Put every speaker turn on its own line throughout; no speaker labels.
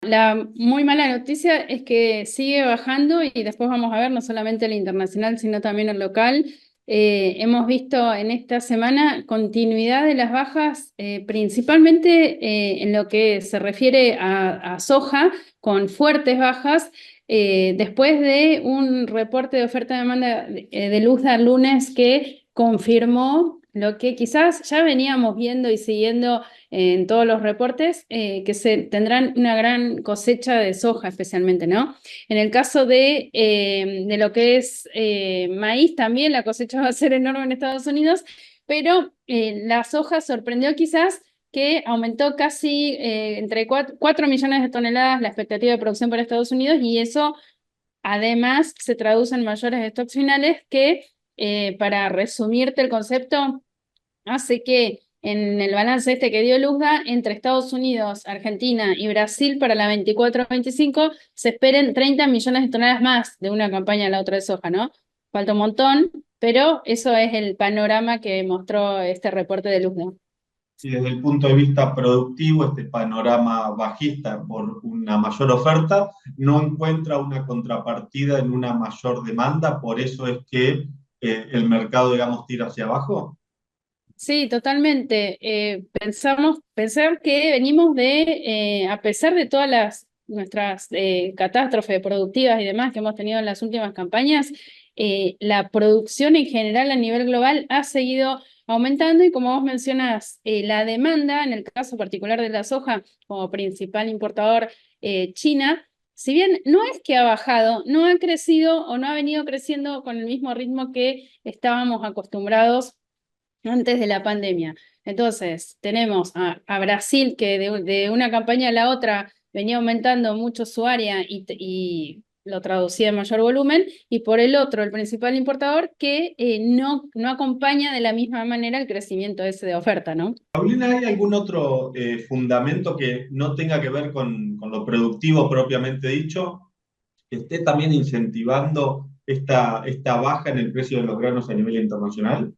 La muy mala noticia es que sigue bajando y después vamos a ver no solamente el internacional, sino también el local. Hemos visto en esta semana continuidad de las bajas, principalmente en lo que se refiere a soja, con fuertes bajas, después de un reporte de oferta-demanda de Luzda el lunes que confirmó lo que quizás ya veníamos viendo y siguiendo en todos los reportes, que se tendrán una gran cosecha de soja especialmente, ¿no? En el caso de lo que es maíz, también la cosecha va a ser enorme en Estados Unidos, pero la soja sorprendió quizás que aumentó casi entre 4 millones de toneladas la expectativa de producción para Estados Unidos, y eso además se traduce en mayores stocks finales que, para resumirte el concepto, hace que en el balance este que dio Luzda, entre Estados Unidos, Argentina y Brasil para la 24-25 se esperen 30 millones de toneladas más de una campaña a la otra de soja, ¿no? Falta un montón, pero eso es el panorama que mostró este reporte de Luzda.
Y desde el punto de vista productivo, este panorama bajista por una mayor oferta no encuentra una contrapartida en una mayor demanda, por eso es que el mercado, digamos, tira hacia abajo.
Sí, totalmente. Pensar que venimos a pesar de todas nuestras catástrofes productivas y demás que hemos tenido en las últimas campañas, la producción en general a nivel global ha seguido aumentando y, como vos mencionás, la demanda, en el caso particular de la soja como principal importador, China, si bien no es que ha bajado, no ha crecido o no ha venido creciendo con el mismo ritmo que estábamos acostumbrados antes de la pandemia. Entonces, tenemos a Brasil, que de una campaña a la otra venía aumentando mucho su área y lo traducía en mayor volumen, y por el otro, el principal importador, que no acompaña de la misma manera el crecimiento ese de oferta, ¿no?
Paulina, ¿hay algún otro fundamento que no tenga que ver con lo productivo propiamente dicho, que esté también incentivando esta baja en el precio de los granos a nivel internacional?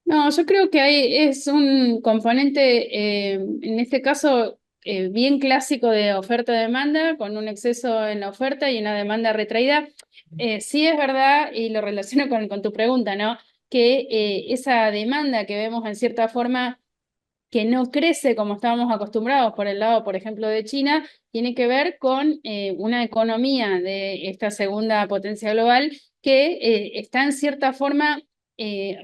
No, yo creo que es un componente, en este caso, bien clásico de oferta-demanda, con un exceso en la oferta y una demanda retraída. Sí es verdad, y lo relaciono con tu pregunta, ¿no? Que esa demanda que vemos en cierta forma que no crece como estábamos acostumbrados por el lado, por ejemplo, de China, tiene que ver con una economía de esta segunda potencia global que está en cierta forma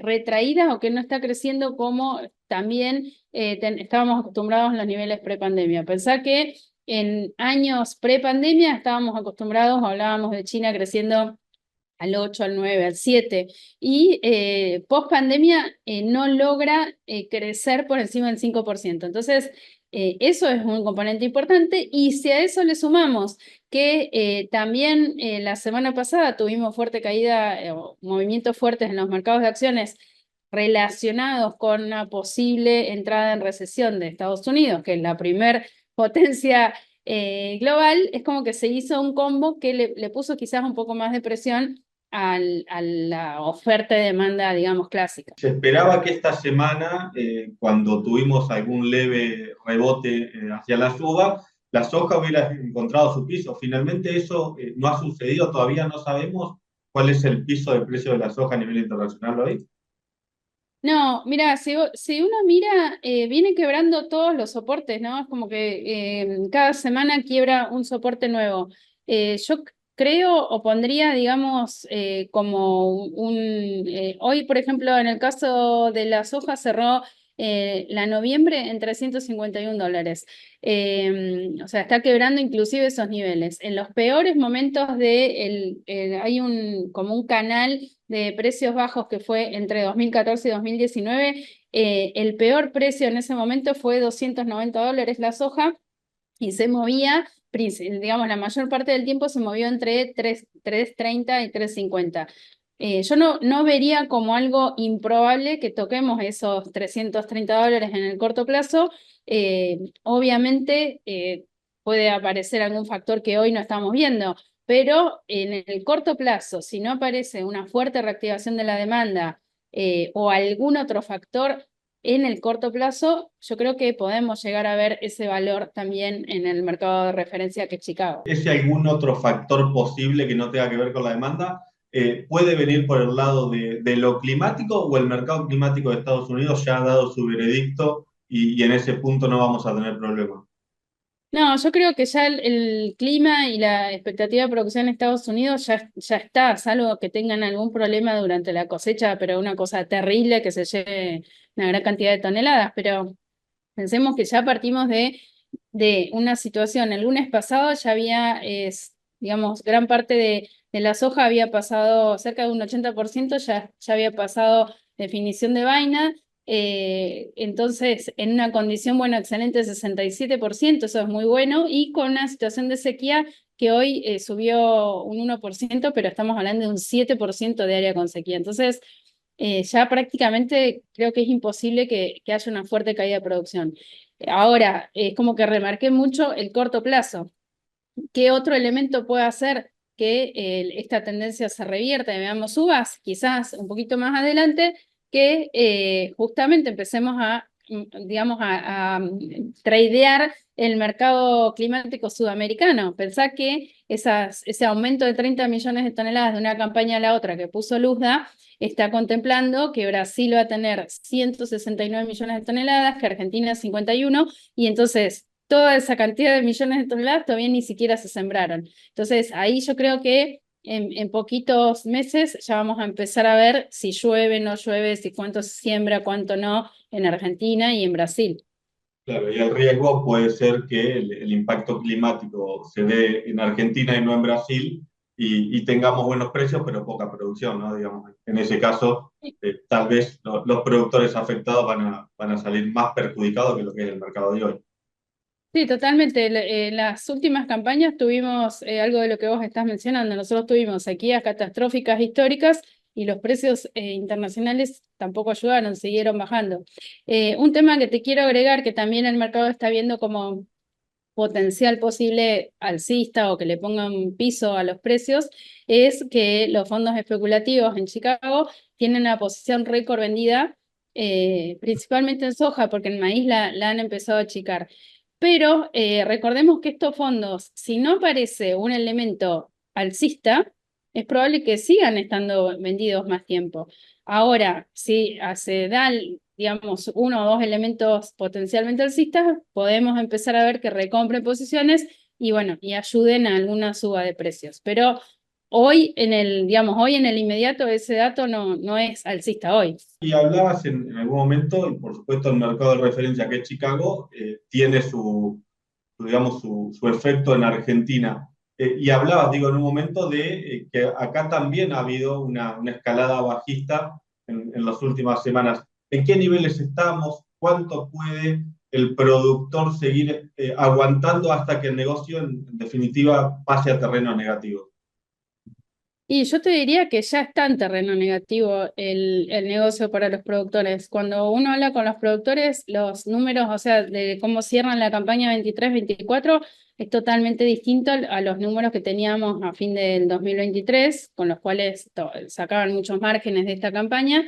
retraída o que no está creciendo como también estábamos acostumbrados en los niveles prepandemia. Pensá que en años prepandemia estábamos acostumbrados, hablábamos de China creciendo al 8, al 9, al 7, y post pandemia no logra crecer por encima del 5%. Entonces, eso es un componente importante, y si a eso le sumamos que también la semana pasada tuvimos fuerte caída, o movimientos fuertes en los mercados de acciones relacionados con una posible entrada en recesión de Estados Unidos, que es la primer potencia global, es como que se hizo un combo que le puso quizás un poco más de presión a la oferta y demanda, digamos, clásica.
Se esperaba que esta semana, cuando tuvimos algún leve rebote hacia la suba, la soja hubiera encontrado su piso. Finalmente eso no ha sucedido, todavía no sabemos cuál es el piso de precio de la soja a nivel internacional hoy.
No, mira, si uno mira, viene quebrando todos los soportes, ¿no? Es como que cada semana quiebra un soporte nuevo. Yo creo o pondría, digamos, como hoy, por ejemplo, en el caso de la soja cerró la noviembre en $351. O sea, está quebrando inclusive esos niveles. En los peores momentos hay como un canal de precios bajos que fue entre 2014 y 2019, el peor precio en ese momento fue $290 la soja, y se movía, digamos, la mayor parte del tiempo se movió entre 3.30 y 3.50. Yo no vería como algo improbable que toquemos esos $330 en el corto plazo. Obviamente puede aparecer algún factor que hoy no estamos viendo, pero en el corto plazo, si no aparece una fuerte reactivación de la demanda o algún otro factor, en el corto plazo, yo creo que podemos llegar a ver ese valor también en el mercado de referencia que es Chicago.
¿Es algún otro factor posible que no tenga que ver con la demanda? ¿Puede venir por el lado de lo climático o el mercado climático de Estados Unidos ya ha dado su veredicto y en ese punto no vamos a tener problemas?
No, yo creo que ya el clima y la expectativa de producción en Estados Unidos ya está, salvo que tengan algún problema durante la cosecha, pero una cosa terrible que se lleve una gran cantidad de toneladas. Pero pensemos que ya partimos de una situación. El lunes pasado ya había, digamos, gran parte de la soja había pasado, cerca de un 80% ya había pasado definición de vaina. Entonces, en una condición, bueno, excelente, 67%, eso es muy bueno, y con una situación de sequía que hoy subió un 1%, pero estamos hablando de un 7% de área con sequía. Entonces, ya prácticamente creo que es imposible que haya una fuerte caída de producción. Ahora, es como que remarqué mucho el corto plazo. ¿Qué otro elemento puede hacer que esta tendencia se revierta y veamos subas? Quizás un poquito más adelante, que justamente empecemos digamos, tradear el mercado climático sudamericano. Pensá que ese aumento de 30 millones de toneladas de una campaña a la otra que puso Luzda está contemplando que Brasil va a tener 169 millones de toneladas, que Argentina 51, y entonces toda esa cantidad de millones de toneladas todavía ni siquiera se sembraron. Entonces, ahí yo creo que en poquitos meses ya vamos a empezar a ver si llueve, no llueve, si cuánto se siembra, cuánto no en Argentina y en Brasil.
Claro, y el riesgo puede ser que el impacto climático se dé en Argentina y no en Brasil y tengamos buenos precios, pero poca producción, ¿no? Digamos, en ese caso, tal vez los productores afectados van a salir más perjudicados que lo que es el mercado de hoy.
Sí, totalmente. En las últimas campañas tuvimos algo de lo que vos estás mencionando. Nosotros tuvimos sequías catastróficas históricas y los precios internacionales tampoco ayudaron, siguieron bajando. Un tema que te quiero agregar, que también el mercado está viendo como potencial posible alcista o que le pongan piso a los precios, es que los fondos especulativos en Chicago tienen una posición récord vendida, principalmente en soja, porque en maíz la han empezado a achicar. Pero recordemos que estos fondos, si no aparece un elemento alcista, es probable que sigan estando vendidos más tiempo. Ahora, si se da, digamos, uno o dos elementos potencialmente alcistas, podemos empezar a ver que recompren posiciones y bueno, y ayuden a alguna suba de precios. Pero hoy digamos, hoy en el inmediato ese dato no es alcista hoy.
Y hablabas en algún momento, y por supuesto el mercado de referencia que es Chicago, tiene digamos, su efecto en Argentina. Y hablabas, digo, en un momento de que acá también ha habido una escalada bajista en las últimas semanas. ¿En qué niveles estamos? ¿Cuánto puede el productor seguir aguantando hasta que el negocio, en definitiva, pase a terreno negativo?
Y yo te diría que ya está en terreno negativo el negocio para los productores. Cuando uno habla con los productores, los números, o sea, de cómo cierran la campaña 23-24, es totalmente distinto a los números que teníamos a fin del 2023, con los cuales sacaban muchos márgenes de esta campaña.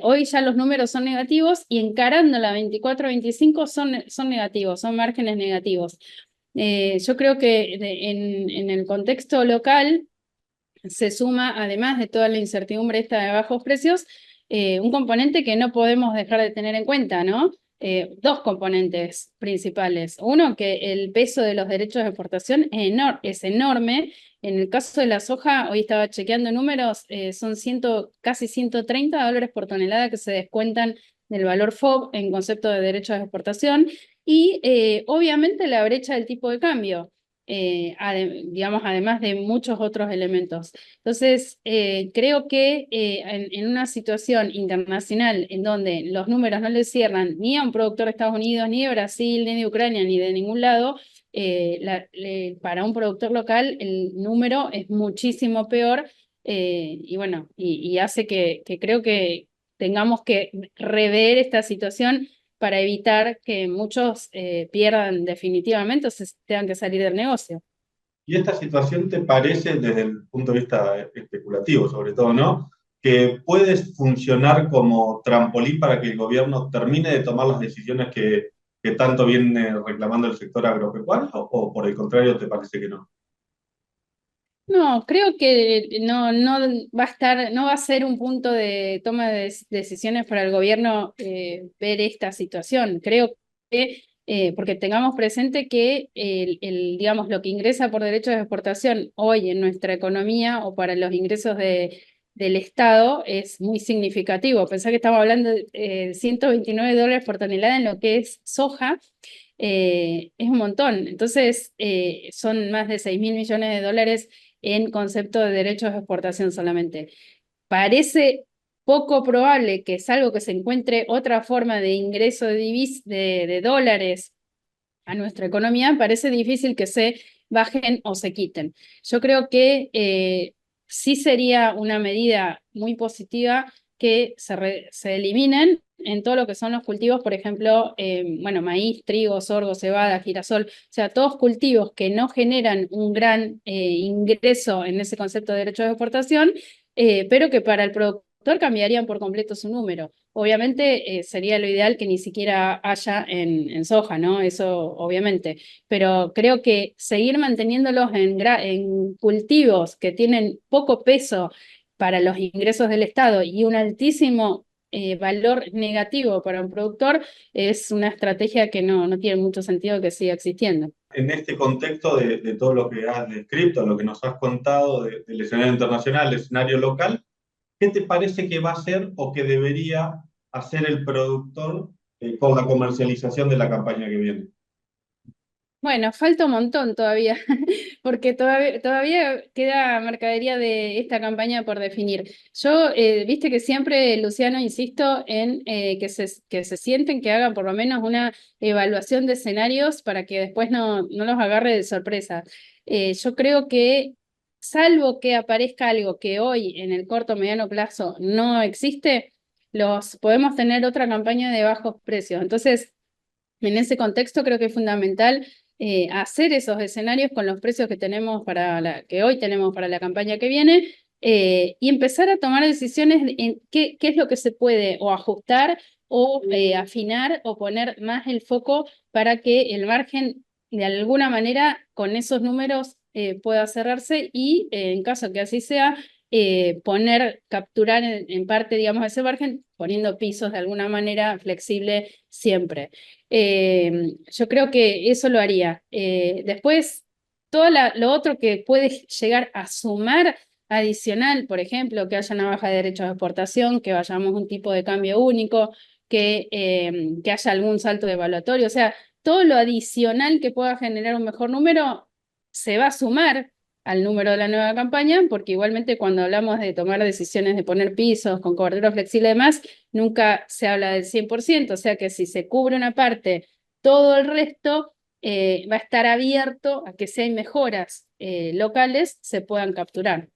Hoy ya los números son negativos y encarando la 24-25 son negativos, son márgenes negativos. Yo creo que en el contexto local se suma, además de toda la incertidumbre esta de bajos precios, un componente que no podemos dejar de tener en cuenta, ¿no? Dos componentes principales. Uno, que el peso de los derechos de exportación es enorme. En el caso de la soja, hoy estaba chequeando números, son casi $130 por tonelada que se descuentan del valor FOB en concepto de derechos de exportación. Y obviamente la brecha del tipo de cambio, digamos, además de muchos otros elementos. Entonces, creo que en una situación internacional en donde los números no le cierran ni a un productor de Estados Unidos, ni de Brasil, ni de Ucrania, ni de ningún lado, para un productor local el número es muchísimo peor, y bueno, y hace que creo que tengamos que rever esta situación para evitar que muchos pierdan definitivamente o se tengan que salir del negocio.
¿Y esta situación te parece, desde el punto de vista especulativo, sobre todo, ¿no? que puede funcionar como trampolín para que el gobierno termine de tomar las decisiones que tanto viene reclamando el sector agropecuario, o por el contrario, te parece que no?
No, creo que no va a estar, no va a ser un punto de toma de decisiones para el gobierno ver esta situación. Creo que, porque tengamos presente que digamos, lo que ingresa por derechos de exportación hoy en nuestra economía o para los ingresos del Estado es muy significativo. Pensá que estamos hablando de $129 por tonelada en lo que es soja. Es un montón. Entonces, son más de 6.000 millones de dólares en concepto de derechos de exportación solamente. Parece poco probable que, salvo que se encuentre otra forma de ingreso de dólares a nuestra economía, parece difícil que se bajen o se quiten. Yo creo que sí sería una medida muy positiva que se eliminen en todo lo que son los cultivos, por ejemplo, bueno, maíz, trigo, sorgo, cebada, girasol, o sea, todos cultivos que no generan un gran ingreso en ese concepto de derechos de exportación, pero que para el productor cambiarían por completo su número. Obviamente sería lo ideal que ni siquiera haya en soja, ¿no? Eso obviamente, pero creo que seguir manteniéndolos en cultivos que tienen poco peso para los ingresos del Estado y un altísimo valor negativo para un productor es una estrategia que no tiene mucho sentido que siga existiendo.
En este contexto de todo lo que has descrito, lo que nos has contado del escenario internacional, el escenario local, ¿qué te parece que va a hacer o que debería hacer el productor con la comercialización de la campaña que viene?
Bueno, falta un montón todavía, porque todavía queda mercadería de esta campaña por definir. Yo, viste que siempre, Luciano, insisto en que se sienten, que hagan por lo menos una evaluación de escenarios para que después no los agarre de sorpresa. Yo creo que, salvo que aparezca algo que hoy en el corto o mediano plazo no existe, podemos tener otra campaña de bajos precios. Entonces, en ese contexto creo que es fundamental hacer esos escenarios con los precios que tenemos que hoy tenemos para la campaña que viene, y empezar a tomar decisiones en qué es lo que se puede o ajustar o afinar o poner más el foco para que el margen de alguna manera con esos números pueda cerrarse y en caso que así sea, capturar en parte, digamos, ese margen poniendo pisos de alguna manera flexible siempre. Yo creo que eso lo haría. Después, lo otro que puede llegar a sumar adicional, por ejemplo, que haya una baja de derechos de exportación, que vayamos a un tipo de cambio único, que haya algún salto evaluatorio, o sea, todo lo adicional que pueda generar un mejor número se va a sumar al número de la nueva campaña, porque igualmente cuando hablamos de tomar decisiones de poner pisos con cobertura flexible y demás, nunca se habla del 100%, o sea que si se cubre una parte, todo el resto va a estar abierto a que si hay mejoras locales se puedan capturar.